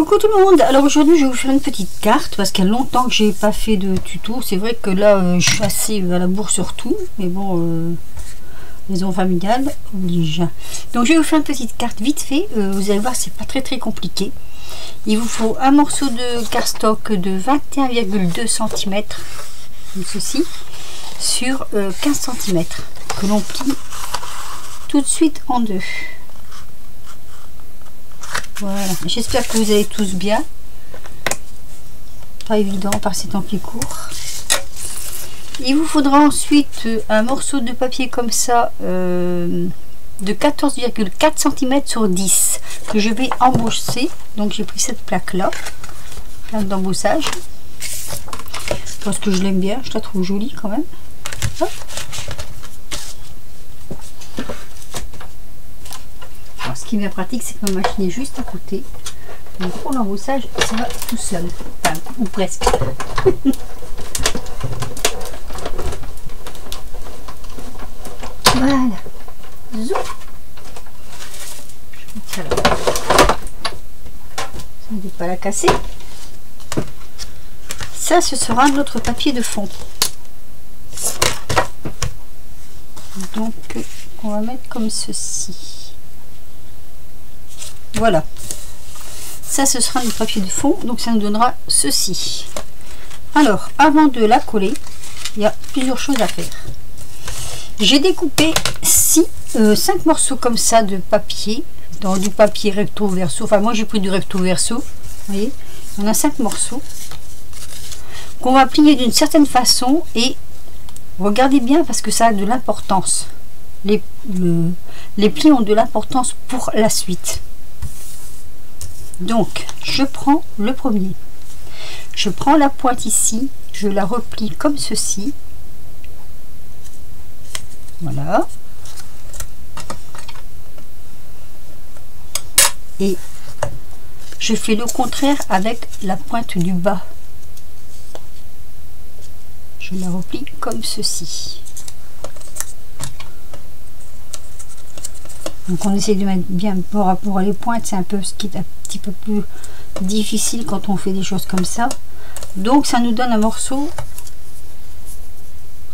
Coucou tout le monde, alors aujourd'hui je vais vous faire une petite carte parce qu'il y a longtemps que j'ai pas fait de tuto. C'est vrai que là je suis assez à la bourre sur tout, mais bon, maison familiale oblige. Donc je vais vous faire une petite carte vite fait, vous allez voir c'est pas très compliqué. Il vous faut un morceau de cardstock de 21,2 cm, comme ceci, sur 15 cm, que l'on plie tout de suite en deux. Voilà, j'espère que vous allez tous bien. Pas évident par ces temps qui courent. Il vous faudra ensuite un morceau de papier comme ça de 14,4 cm sur 10 que je vais embosser. Donc j'ai pris cette plaque là, plaque d'embossage, parce que je l'aime bien, je la trouve jolie quand même. Hop. Alors, ce qui est bien pratique, c'est que ma machine est juste à côté. Donc pour l'embossage, ça va tout seul, enfin, ou presque. Voilà. Zoom. Je vais mettre ça là. Ça ne veut pas la casser. Ça, ce sera notre papier de fond. Donc, on va mettre comme ceci. Voilà, ça ce sera notre papier de fond, donc ça nous donnera ceci. Alors avant de la coller, il y a plusieurs choses à faire. J'ai découpé 5 morceaux comme ça de papier, dans du papier recto verso. Enfin moi j'ai pris du recto verso, vous voyez, on a 5 morceaux qu'on va plier d'une certaine façon, et regardez bien parce que ça a de l'importance. Les plis ont de l'importance pour la suite. Donc je prends le premier, je prends la pointe ici, je la replie comme ceci, voilà, et je fais le contraire avec la pointe du bas, je la replie comme ceci. Donc on essaie de mettre bien par rapport à les pointes, c'est un peu ce qui est un petit peu plus difficile quand on fait des choses comme ça. Donc ça nous donne un morceau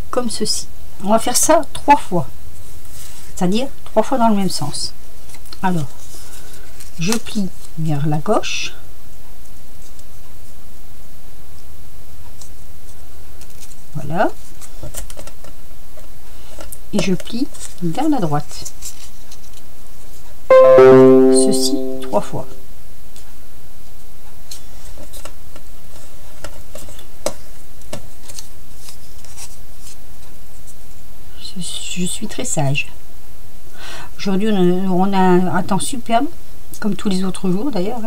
comme ceci. On va faire ça 3 fois, c'est-à-dire 3 fois dans le même sens. Alors je plie vers la gauche, voilà, et je plie vers la droite. Ceci 3 fois. Je suis très sage. Aujourd'hui on a un temps superbe, comme tous les autres jours d'ailleurs.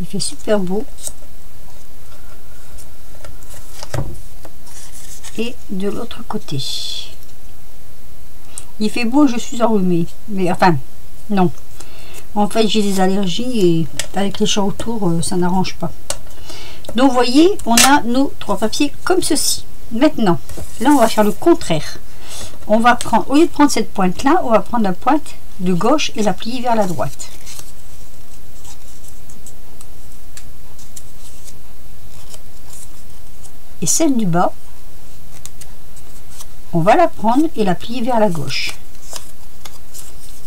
Il fait super beau. Et de l'autre côté. Il fait beau, je suis enrhumée. Mais enfin, non. En fait, j'ai des allergies et avec les chats autour, ça n'arrange pas. Donc, vous voyez, on a nos 3 papiers comme ceci. Maintenant, là, on va faire le contraire. On va prendre, au lieu de prendre cette pointe-là, on va prendre la pointe de gauche et la plier vers la droite. Et celle du bas, on va la prendre et la plier vers la gauche.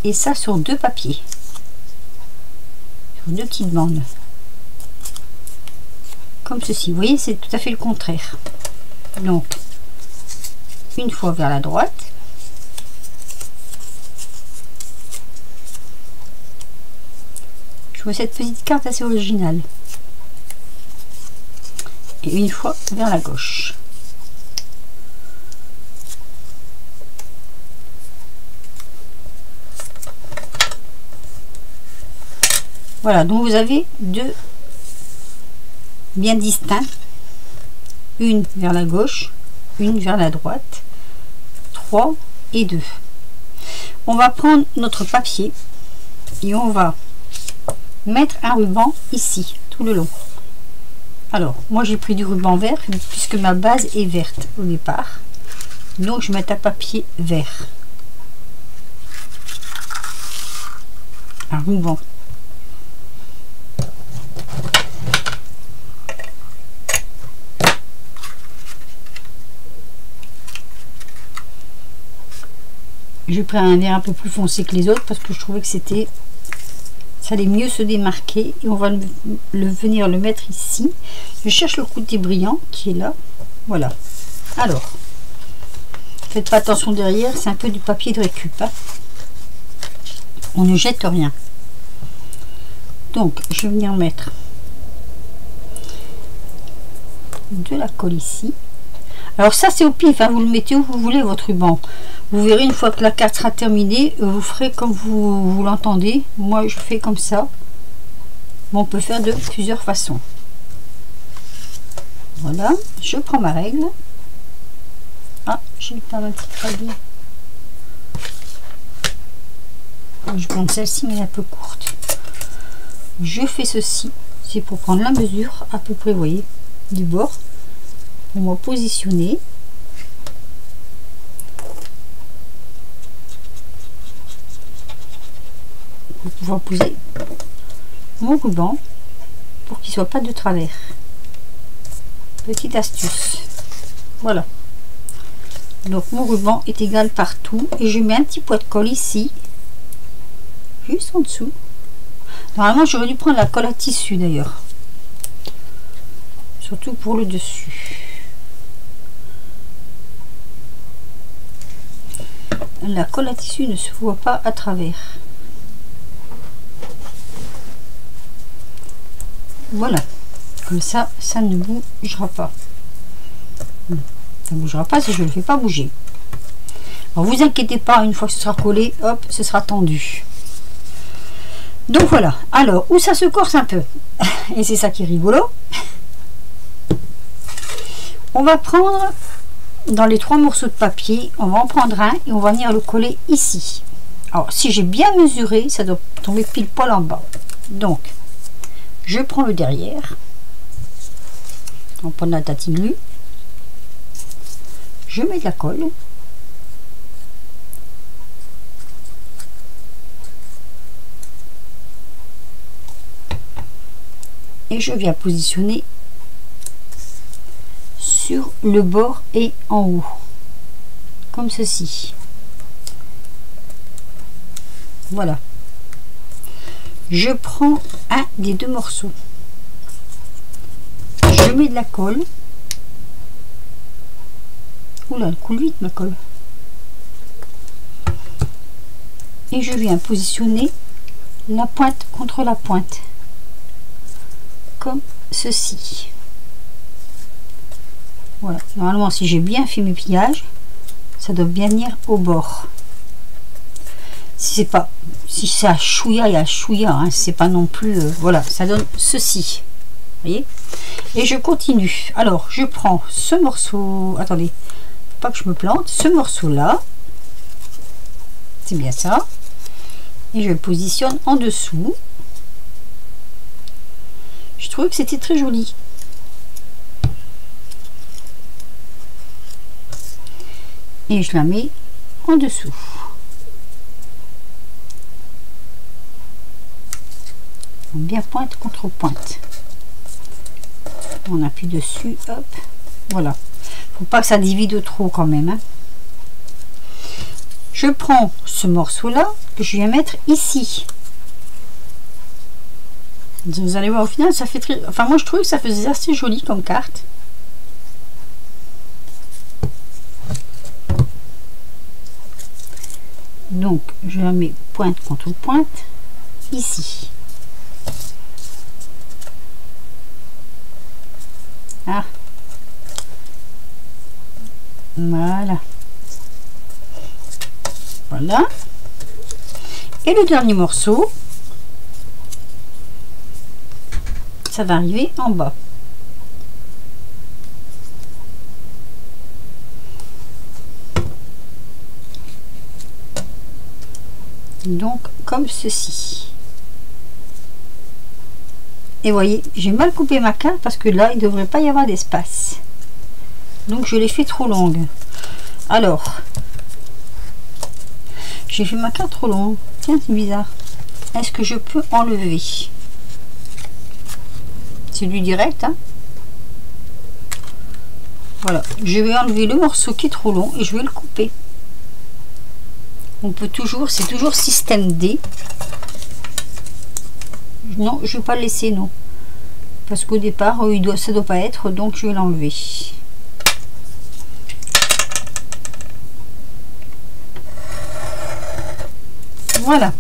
Et ça sur 2 papiers. Sur 2 petites bandes. Comme ceci. Vous voyez, c'est tout à fait le contraire. Donc, une fois vers la droite. Je trouve cette petite carte assez originale. Et une fois vers la gauche. Voilà, donc vous avez 2 bien distincts, une vers la gauche, une vers la droite, 3 et 2. On va prendre notre papier et on va mettre un ruban ici, tout le long. Alors, moi j'ai pris du ruban vert puisque ma base est verte au départ. Donc je mets un papier vert. Un ruban. J'ai pris un verre un peu plus foncé que les autres parce que je trouvais que c'était, ça allait mieux se démarquer. Et on va venir le mettre ici. Je cherche le côté brillant qui est là. Voilà. Alors, faites pas attention derrière, c'est un peu du papier de récup, hein. On ne jette rien. Donc, je vais venir mettre de la colle ici. Alors ça c'est au pif, hein, vous le mettez où vous voulez votre ruban. Vous verrez une fois que la carte sera terminée, vous ferez comme vous l'entendez. Moi je fais comme ça. Mais on peut faire de plusieurs façons. Voilà, je prends ma règle. Ah, j'ai pas ma petite règle. Je prends celle-ci mais elle est un peu courte. Je fais ceci, c'est pour prendre la mesure à peu près, vous voyez, du bord. On va positionner. Pour pouvoir poser mon ruban pour qu'il soit pas de travers. Petite astuce. Voilà. Donc mon ruban est égal partout et je mets un petit poids de colle ici, juste en dessous. Normalement j'aurais dû prendre la colle à tissu d'ailleurs, surtout pour le dessus. La colle à tissu ne se voit pas à travers. Voilà, comme ça, ça ne bougera pas. Ça ne bougera pas si je ne le fais pas bouger. Alors vous inquiétez pas, une fois que ce sera collé, hop, ce sera tendu. Donc voilà, alors où ça se corse un peu, et c'est ça qui est rigolo, on va prendre dans les 3 morceaux de papier, on va en prendre un et on va venir le coller ici. Alors si j'ai bien mesuré, ça doit tomber pile poil en bas. Donc je prends le derrière, on prend la tatine glue, je mets de la colle, et je viens positionner sur le bord et en haut, comme ceci. Voilà. Je prends un des 2 morceaux, je mets de la colle. Oula, elle coule vite ma colle. Et je viens positionner la pointe contre la pointe, comme ceci. Voilà, normalement si j'ai bien fait mes pliages, ça doit bien venir au bord. Si c'est pas, si c'est à chouïa, il y a chouïa, hein, c'est pas non plus, voilà, ça donne ceci, vous voyez. Et je continue. Alors je prends ce morceau, attendez, pas que je me plante, ce morceau là, c'est bien ça, et je le positionne en dessous. Je trouvais que c'était très joli. Et je la mets en dessous. Bien pointe contre pointe. On appuie dessus, hop, voilà. Faut pas que ça divide trop quand même, hein. Je prends ce morceau là que je viens mettre ici. Vous allez voir, au final ça fait très, enfin moi je trouve que ça faisait assez joli comme carte. Donc je la mets pointe contre pointe ici. Ah, voilà, voilà. Et le dernier morceau, ça va arriver en bas. Donc comme ceci. Et voyez, j'ai mal coupé ma carte parce que là il ne devrait pas y avoir d'espace, donc je l'ai fait trop longue. Alors j'ai fait ma carte trop longue. Tiens, c'est bizarre. Est-ce que je peux enlever? C'est du direct, hein. Voilà, je vais enlever le morceau qui est trop long et je vais le couper. On peut toujours, c'est toujours système D. Non, je vais pas le laisser, non. Parce qu'au départ, ça doit pas être, donc je vais l'enlever. Voilà.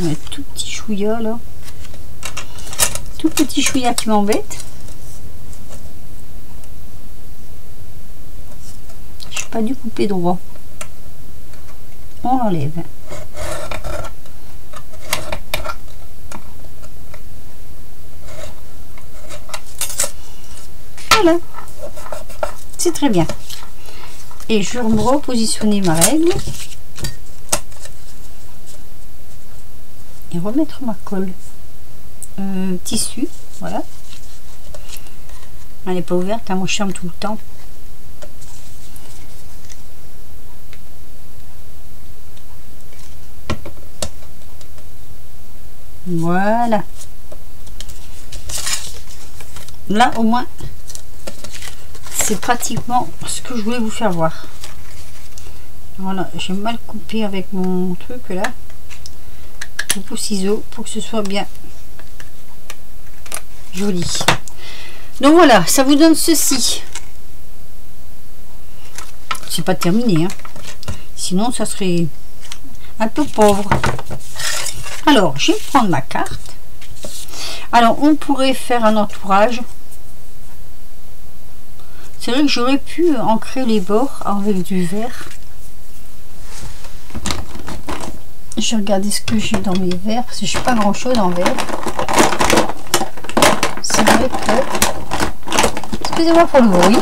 Un tout petit chouïa là. Tout petit chouïa qui m'embête. Je n'ai pas dû couper droit. On l'enlève. Voilà. C'est très bien. Et je vais me repositionner ma règle. Et remettre ma colle. Tissu, voilà. Elle n'est pas ouverte, hein, moi je ferme tout le temps. Voilà. Là au moins c'est pratiquement ce que je voulais vous faire voir. Voilà, j'ai mal coupé avec mon truc là, au ciseau, pour que ce soit bien joli. Donc voilà, ça vous donne ceci. C'est pas terminé, hein. Sinon ça serait un peu pauvre. Alors je vais prendre ma carte. Alors on pourrait faire un entourage. C'est vrai que j'aurais pu ancrer les bords avec du vert. Je vais regarder ce que j'ai dans mes verres, parce que je n'ai pas grand chose en verre. C'est vrai que... Excusez-moi pour le bruit.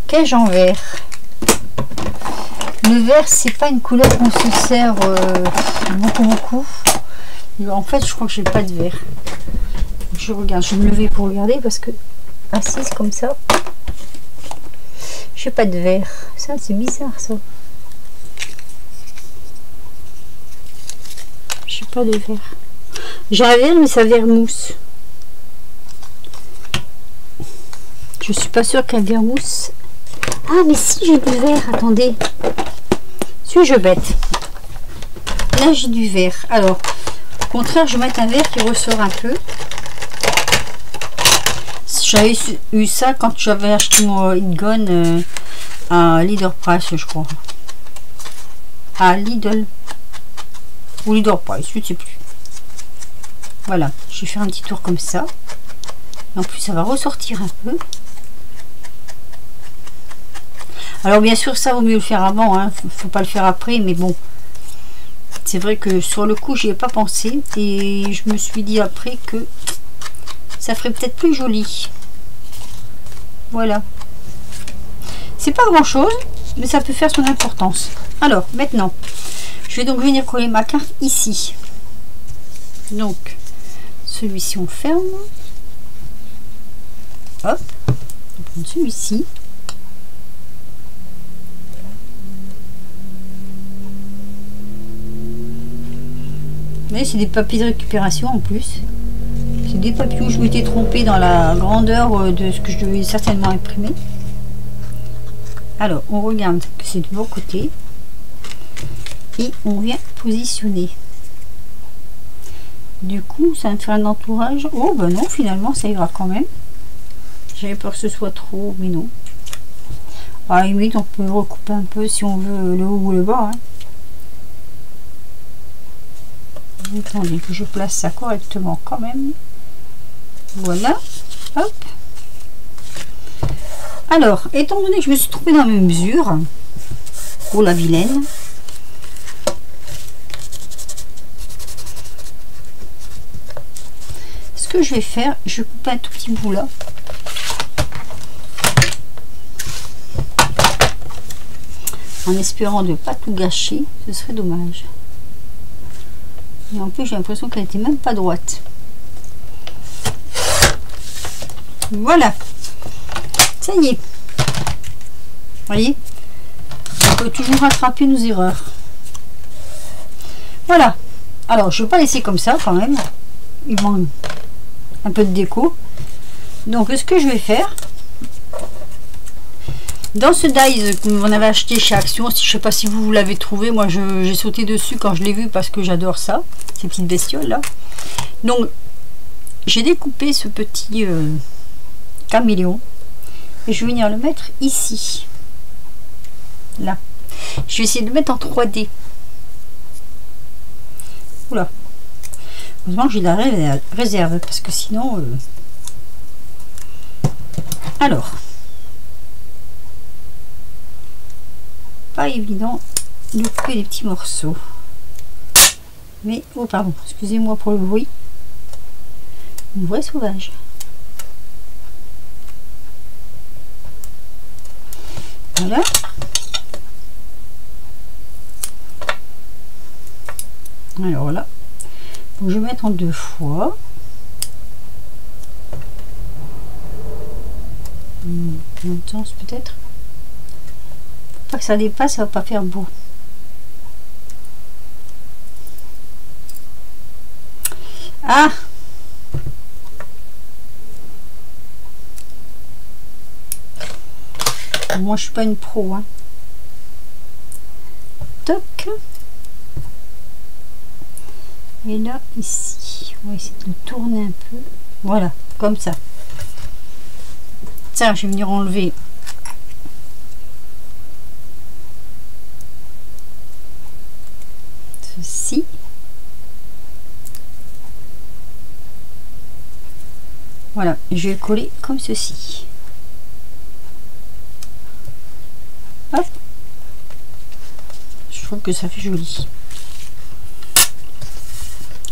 Qu'ai-je en vert? Le vert, c'est pas une couleur qu'on se sert beaucoup. En fait, je crois que j'ai pas de vert. Je regarde, je vais me lever pour regarder parce que assise comme ça, j'ai pas de vert. Ça, c'est bizarre ça. J'ai pas de vert. J'ai un vert, mais ça vert mousse. Je suis pas sûre qu'un vert mousse. Ah, mais si j'ai du vert, attendez. Suis-je bête? Là, j'ai du vert. Alors, au contraire, je vais mettre un vert qui ressort un peu. J'avais eu ça quand j'avais acheté mon Hitgun à Leader Price, je crois. À Lidl. Ou Leader Price, je ne sais plus. Voilà, je vais faire un petit tour comme ça. En plus, ça va ressortir un peu. Alors, bien sûr, ça vaut mieux le faire avant. Hein. Faut pas le faire après, mais bon. C'est vrai que sur le coup, j'y ai pas pensé. Et je me suis dit après que ça ferait peut-être plus joli. Voilà. C'est pas grand chose, mais ça peut faire son importance. Alors, maintenant, je vais donc venir coller ma carte ici. Donc, celui-ci on ferme. Hop. On va prendre celui-ci. Mais c'est des papiers de récupération en plus. C'est des papiers où je m'étais trompée dans la grandeur de ce que je devais certainement imprimer. Alors, on regarde que c'est du bon côté. Et on vient positionner. Du coup, ça va me faire un entourage. Oh, ben non, finalement, ça ira quand même. J'avais peur que ce soit trop, mais non. À la limite, on peut recouper un peu si on veut le haut ou le bas. Hein. Attendez que je place ça correctement quand même. Voilà. Hop. Alors, étant donné que je me suis trompée dans mes mesures, oh la vilaine, ce que je vais faire, je coupe un tout petit bout là. En espérant de ne pas tout gâcher, ce serait dommage. Et en plus, j'ai l'impression qu'elle n'était même pas droite. Voilà. Ça y est. Vous voyez, on peut toujours rattraper nos erreurs. Voilà. Alors, je ne vais pas laisser comme ça quand même. Il manque un peu de déco. Donc ce que je vais faire, dans ce dies qu'on avait acheté chez Action, je sais pas si vous l'avez trouvé, moi j'ai sauté dessus quand je l'ai vu parce que j'adore ça, ces petites bestioles là. Donc j'ai découpé ce petit caméléon et je vais venir le mettre ici, là. Je vais essayer de le mettre en 3D. Oula, heureusement que j'ai de la réserve parce que sinon alors pas évident de couper les petits morceaux, mais oh pardon, excusez-moi pour le bruit, une vraie sauvage. Voilà. Alors là, donc je vais mettre en 2 fois. Intense peut-être. Faut pas que ça dépasse, ça va pas faire beau. Ah! Moi je suis pas une pro, hein. Toc. Et là, ici, on va essayer de le tourner un peu. Voilà, comme ça. Ça, je vais venir enlever ceci. Voilà, je vais le coller comme ceci. Hop. Je trouve que ça fait joli.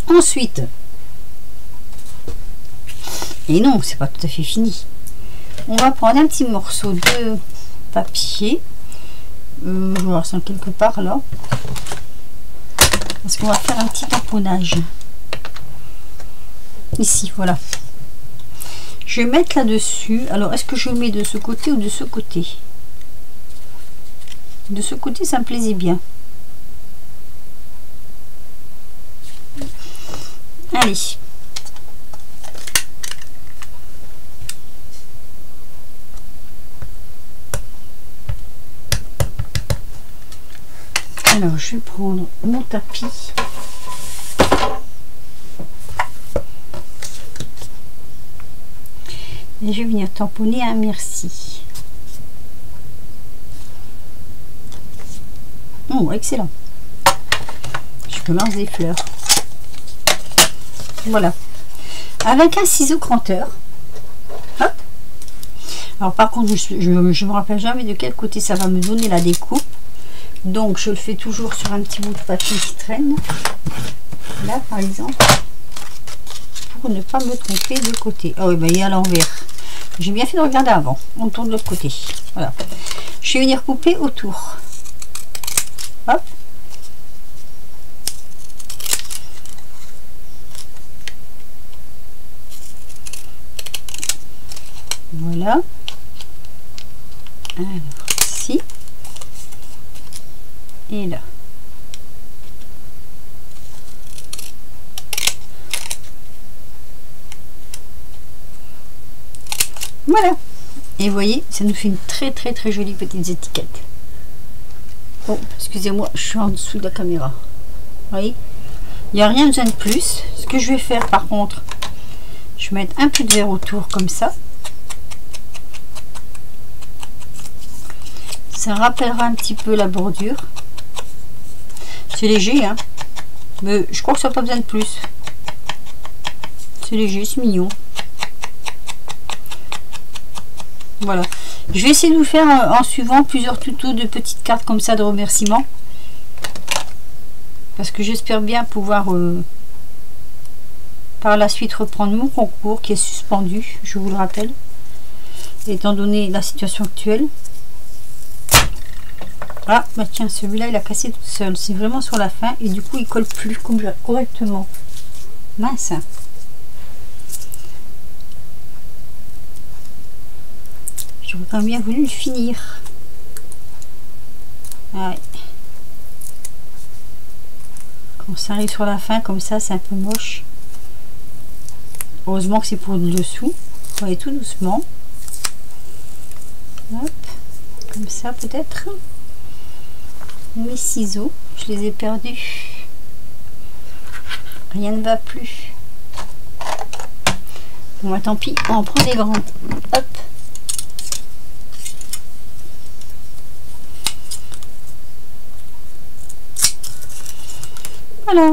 Ensuite, et non, c'est pas tout à fait fini. On va prendre un petit morceau de papier. Je vais voir ça quelque part là. Parce qu'on va faire un petit tamponnage. Ici, voilà. Je vais mettre là-dessus. Alors, est-ce que je mets de ce côté ou de ce côté? De ce côté, ça me plaisait bien. Allez. Alors, je vais prendre mon tapis. Et je vais venir tamponner un merci. Oh, excellent. Je commence des fleurs. Voilà. Avec un ciseau cranteur. Hop. Alors par contre, je me rappelle jamais de quel côté ça va me donner la découpe. Donc je le fais toujours sur un petit bout de papier qui traîne. Là par exemple. Pour ne pas me tromper de côté. Ah oui, bah, il est à l'envers. J'ai bien fait de regarder avant. On tourne de l'autre côté. Voilà. Je vais venir couper autour. Hop. Voilà. Alors ici et là. Voilà. Et vous voyez, ça nous fait une très jolie petite étiquette. Oh, excusez-moi, je suis en dessous de la caméra. Vous voyez, il n'y a rien de plus. Ce que je vais faire par contre, je vais mettre un peu de verre autour comme ça. Ça rappellera un petit peu la bordure. C'est léger, hein. Mais je crois que ça n'a pas besoin de plus. C'est léger, c'est mignon. Voilà. Je vais essayer de vous faire en suivant plusieurs tutos de petites cartes comme ça de remerciements. Parce que j'espère bien pouvoir par la suite reprendre mon concours qui est suspendu, je vous le rappelle. Étant donné la situation actuelle. Ah, bah tiens, celui-là, il a cassé tout seul. C'est vraiment sur la fin et du coup, il colle plus correctement. Mince. J'aurais quand même bien voulu le finir. Ouais. Quand ça arrive sur la fin, comme ça, c'est un peu moche. Heureusement que c'est pour le dessous. On va aller tout doucement. Hop, comme ça peut-être. Mes ciseaux, je les ai perdus. Rien ne va plus. Bon, bah, tant pis, on prend des grands. Hop. Voilà.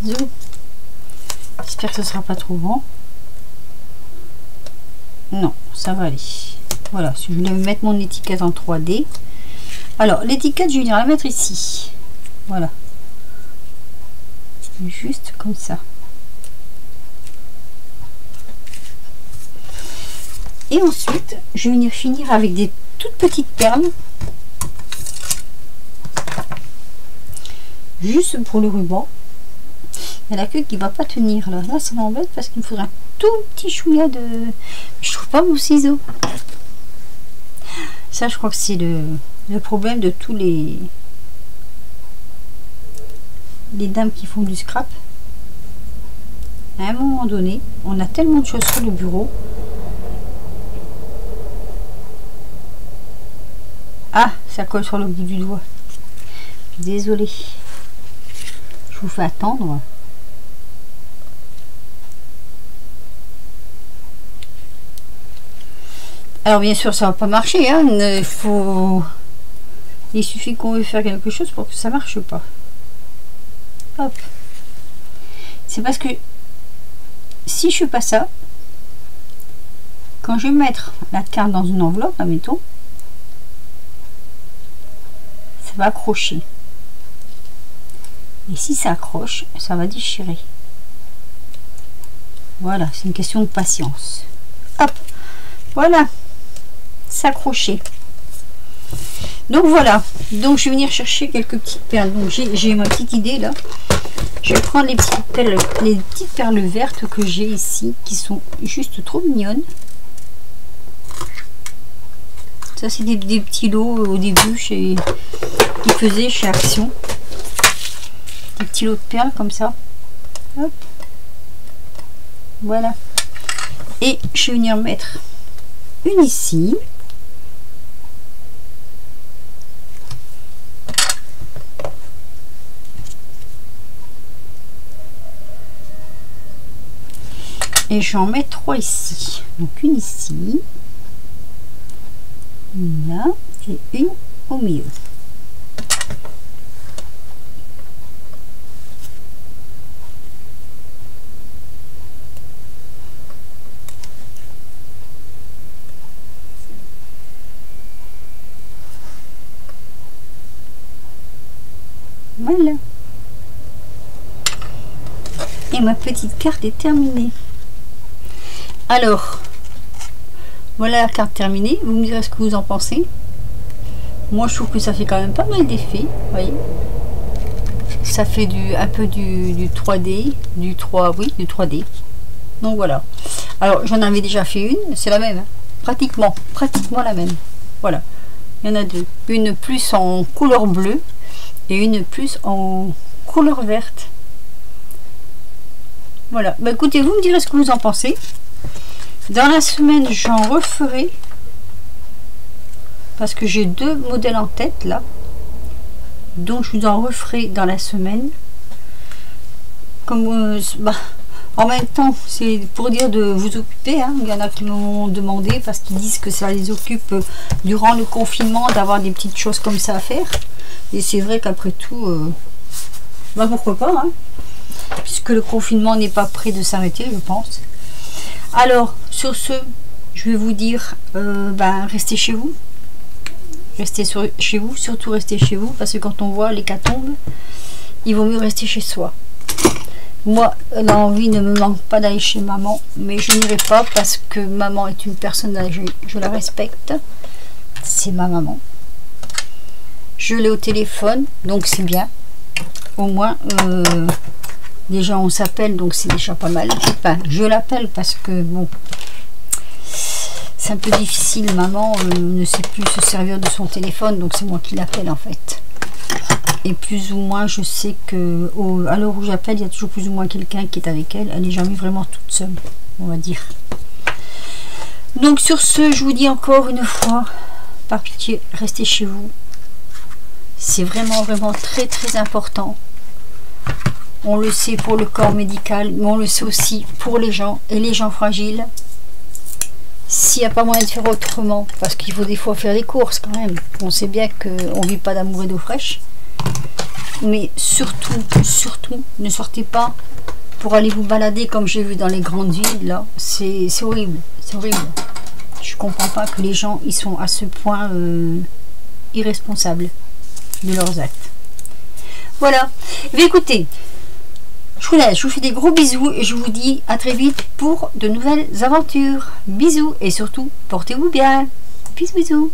Zoom. J'espère que ce sera pas trop grand. Non, ça va aller. Voilà, je vais mettre mon étiquette en 3D. Alors, l'étiquette, je vais venir la mettre ici. Voilà. Juste comme ça. Et ensuite, je vais venir finir avec des toutes petites perles. Juste pour le ruban. Il y a la queue qui va pas tenir là. Là, ça m'embête parce qu'il me faudrait un tout petit chouïa de... Je trouve pas mon ciseau. Ça, je crois que c'est le problème de tous les dames qui font du scrap. À un moment donné, on a tellement de choses sur le bureau. Ah, ça colle sur le bout du doigt. Désolée. Je vous fais attendre. Alors bien sûr, ça va pas marcher. Hein. Il suffit qu'on veuille faire quelque chose pour que ça marche pas. Hop. C'est parce que si je fais pas ça, quand je vais mettre la carte dans une enveloppe, admettons, ça va accrocher. Et si ça accroche, ça va déchirer. Voilà, c'est une question de patience. Hop, voilà, s'accrocher. Donc voilà, donc je vais venir chercher quelques petites perles. Donc j'ai ma petite idée là. Je vais prendre les petites perles vertes que j'ai ici, qui sont juste trop mignonnes. Ça c'est des petits lots au début qu'ils faisaient chez Action. Des petits lots de perles comme ça. Hop. Voilà. Et je vais venir mettre une ici. Et j'en mets 3 ici. Donc une ici. Une là. Et une au milieu. Voilà. Et ma petite carte est terminée. Alors, voilà la carte terminée. Vous me direz ce que vous en pensez. Moi, je trouve que ça fait quand même pas mal d'effets. Vous voyez, ça fait un peu du 3D, du 3D. Donc voilà. Alors, j'en avais déjà fait une. C'est la même. Hein. Pratiquement la même. Voilà. Il y en a deux. Une plus en couleur bleue et une plus en couleur verte. Voilà. Bah, écoutez, vous me direz ce que vous en pensez. Dans la semaine, j'en referai parce que j'ai 2 modèles en tête là. Donc, je vous en referai dans la semaine. Comme en même temps, c'est pour dire de vous occuper. Hein. Il y en a qui m'ont demandé parce qu'ils disent que ça les occupe durant le confinement d'avoir des petites choses comme ça à faire. Et c'est vrai qu'après tout, pourquoi pas, hein, puisque le confinement n'est pas prêt de s'arrêter, je pense. Alors, sur ce, je vais vous dire, restez chez vous. Restez chez vous, surtout restez chez vous, parce que quand on voit l'hécatombe, il vaut mieux rester chez soi. Moi, l'envie ne me manque pas d'aller chez maman, mais je n'irai pas parce que maman est une personne âgée. Je la respecte. C'est ma maman. Je l'ai au téléphone, donc c'est bien. Au moins, déjà on s'appelle, donc c'est déjà pas mal. Enfin, je l'appelle parce que, bon, c'est un peu difficile. Maman ne sait plus se servir de son téléphone, donc c'est moi qui l'appelle en fait. Et plus ou moins, je sais que à l'heure où j'appelle, il y a toujours plus ou moins quelqu'un qui est avec elle. Elle n'est jamais vraiment toute seule, on va dire. Donc sur ce, je vous dis encore une fois, par pitié, restez chez vous. C'est vraiment très très important. On le sait pour le corps médical, mais on le sait aussi pour les gens et les gens fragiles. S'il n'y a pas moyen de faire autrement, parce qu'il faut des fois faire des courses quand même. On sait bien qu'on ne vit pas d'amour et d'eau fraîche. Mais surtout, ne sortez pas pour aller vous balader comme j'ai vu dans les grandes villes. Là, c'est horrible, c'est horrible. Je comprends pas que les gens ils sont à ce point irresponsables de leurs actes. Voilà. Mais écoutez, je vous laisse, je vous fais des gros bisous et je vous dis à très vite pour de nouvelles aventures. Bisous et surtout, portez-vous bien. Bisous, bisous.